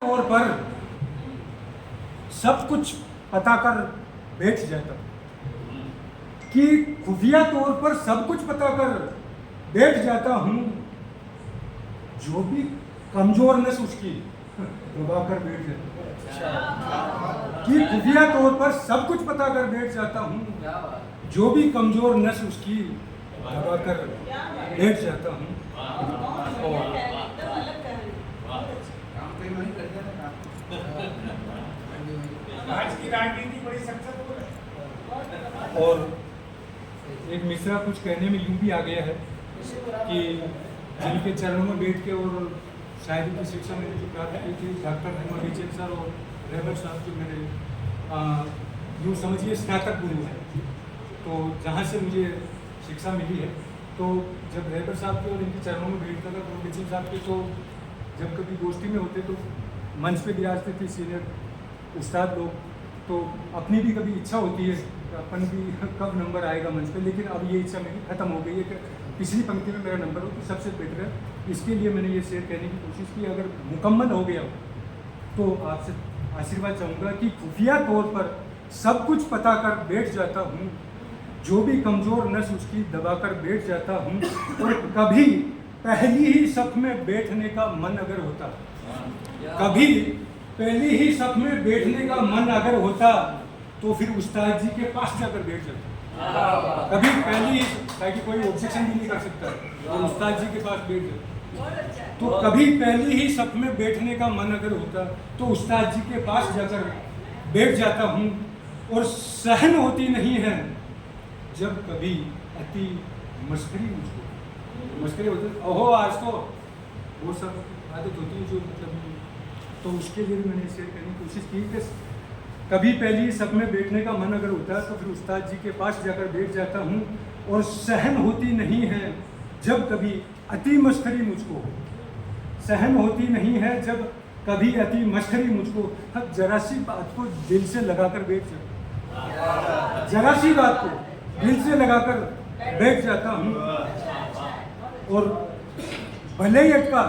तौर पर सब कुछ पता कर बैठ जाता कि खुफिया तौर पर सब कुछ पता कर बैठ जाता हूँ, जो भी कमजोरनेस उसकी दबा कर बैठ जाता कि खुफिया तौर पर सब कुछ पता कर बैठ जाता हूँ, जो भी कमजोरनेस उसकी दबा कर बैठ जाता हूँ। आज की राजनीति बड़ी सक्सेसफुल है। और एक मिसरा कुछ कहने में यूं भी आ गया है कि जिनके चरणों में बैठ के और शायरी की शिक्षा मैंने जो प्राप्त की थी डॉक्टर मोहम्मद इचल सर और रहबर साहब जो मेरे यूँ समझिए स्नातक गुरु हैं, तो जहाँ से मुझे शिक्षा मिली है, तो जब रहबर साहब के और इनके चरणों में बैठता था तो इचल साहब के, तो जब कभी गोष्ठी में होते तो मंच पे विराजते थे सीनियर उस्ताद लोग, तो अपनी भी कभी इच्छा होती है अपन भी कब नंबर आएगा मंच पे, लेकिन अब ये इच्छा मेरी खत्म हो गई है कि पिछली पंक्ति में मेरा नंबर हो तो सबसे बेटर है। इसके लिए मैंने ये शेयर कहने की कोशिश की, अगर मुकम्मल हो गया तो आपसे आशीर्वाद चाहूँगा कि खुफिया तौर पर सब कुछ पता कर बैठ जाता हूँ, जो भी कमज़ोर नस उसकी दबा कर बैठ जाता हूँ, और कभी पहली ही सफ में बैठने का मन अगर होता, कभी पहली ही सफ में बैठने का मन अगर होता तो फिर उस्ताद जी के पास जाकर बैठ जाता। कभी पहली, ताकि कोई ऑब्जेक्शन भी नहीं कर सकता और उस्ताद जी के पास बैठ जाता। तो कभी पहली ही सफ में बैठने का मन अगर होता तो उस्ताद जी के पास जाकर बैठ जाता हूँ, और सहन होती नहीं है जब कभी अति मस्करी मुझको, मस्करी होती, ओहो आज तो वो सब आदत होती है जो मतलब, तो उसके लिए भी मैंने शेयर करने की कोशिश की कि कभी पहली सब में बैठने का मन अगर होता है तो फिर उस्ताद जी के पास जाकर बैठ जाता हूँ, और सहन होती नहीं है जब कभी अति मस्करी मुझको, सहन होती नहीं है जब कभी अति मस्करी मुझको। अब जरा सी बात को दिल से लगाकर बैठ जाता, जरा सी बात को दिल से लगाकर बैठ जाता हूँ, और भले ही अटका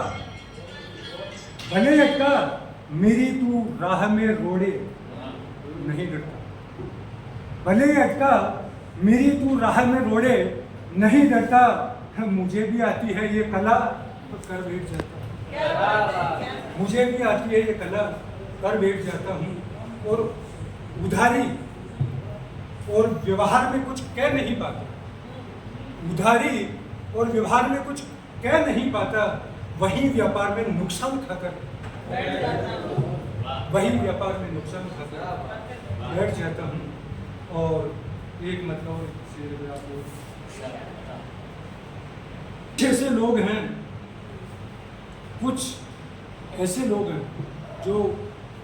मेरी तू राह में रोड़े नहीं डरता, भले ही अटका मेरी तू राह में रोड़े नहीं डरता, मुझे भी आती है ये कला तो कर बैठ जाता, मुझे भी आती है ये कला कर बैठ जाता हूँ, और उधारी और व्यवहार में कुछ कह नहीं पाता, उधारी और व्यवहार में कुछ कह नहीं पाता, वही व्यापार में नुकसान खाकर, वही व्यापार में नुकसान खाकर बैठ जाता हूँ। और एक मतलब ऐसे लोग हैं, कुछ ऐसे लोग हैं जो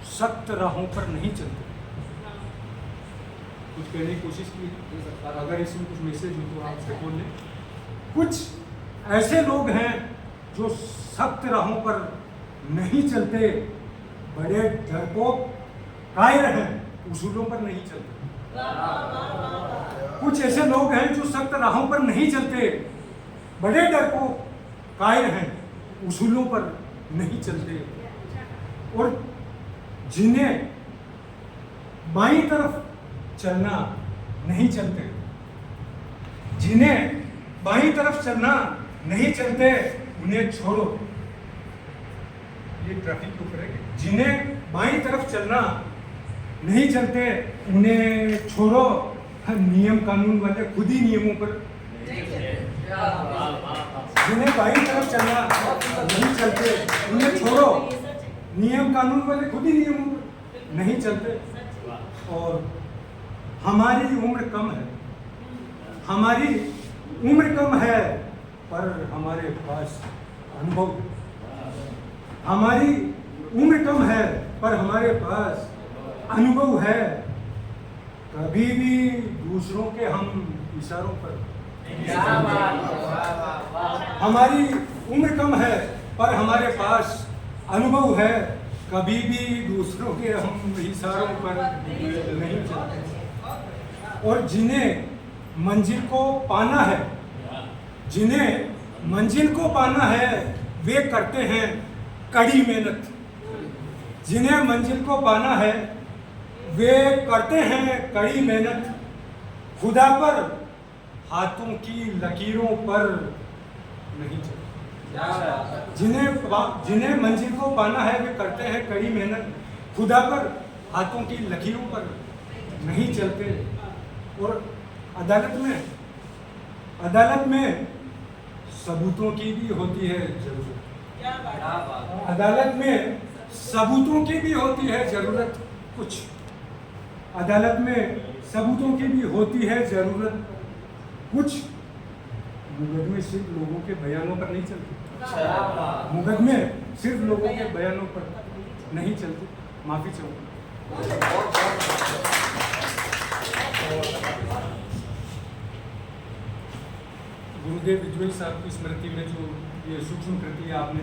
सख्त राहों पर नहीं चलते। कुछ कहने की कोशिश की, अगर इसमें कुछ मैसेज हो तो आप बोल लें। कुछ ऐसे लोग हैं जो सख्त राहों पर नहीं चलते, बड़े डरपोक कायर हैं, उसूलों पर नहीं चलते। कुछ ऐसे लोग हैं जो सख्त राहों पर नहीं चलते, बड़े डरपोक कायर हैं, उसूलों पर नहीं चलते, और जिन्हें बाईं तरफ चलना नहीं चलते, जिन्हें बाईं तरफ चलना नहीं चलते उन्हें छोड़ो। ये ट्रैफिक के ऊपर है, जिन्हें बाईं तरफ चलना नहीं चलते उन्हें छोड़ो, नियम कानून वाले खुद ही नियमों पर, जिन्हें बाईं तरफ चलना नहीं चलते उन्हें छोड़ो, नियम कानून वाले खुद ही नियमों पर नहीं चलते। और हमारी उम्र कम है, हमारी उम्र कम है, पर हमारे पास अनुभव, हमारी उम्र कम है पर हमारे पास अनुभव है, कभी भी दूसरों के हम इशारों पर, हमारी उम्र कम है पर हमारे पास अनुभव है, कभी भी दूसरों के हम इशारों पर नहीं चलते। और जिन्हें मंजिल को पाना है, जिन्हें मंजिल को पाना है, वे करते हैं कड़ी मेहनत, जिन्हें मंजिल को पाना है वे करते हैं कड़ी मेहनत, खुदा पर हाथों की लकीरों पर नहीं चलते। जिन्हें मंजिल को पाना है वे करते हैं कड़ी मेहनत, खुदा पर हाथों की लकीरों पर नहीं चलते। और अदालत में सबूतों की भी होती है जरूरत। अदालत में सबूतों की भी होती है जरूरत कुछ। अदालत में सबूतों की भी होती है जरूरत कुछ। मुकदमे सिर्फ लोगों के बयानों पर नहीं चलते। मुकदमे सिर्फ लोगों के बयानों पर नहीं चलते। माफी चाहूँगा। गुरुदेव विजुअल साहब की स्मृति में जो ये सूक्ष्म कृति आपने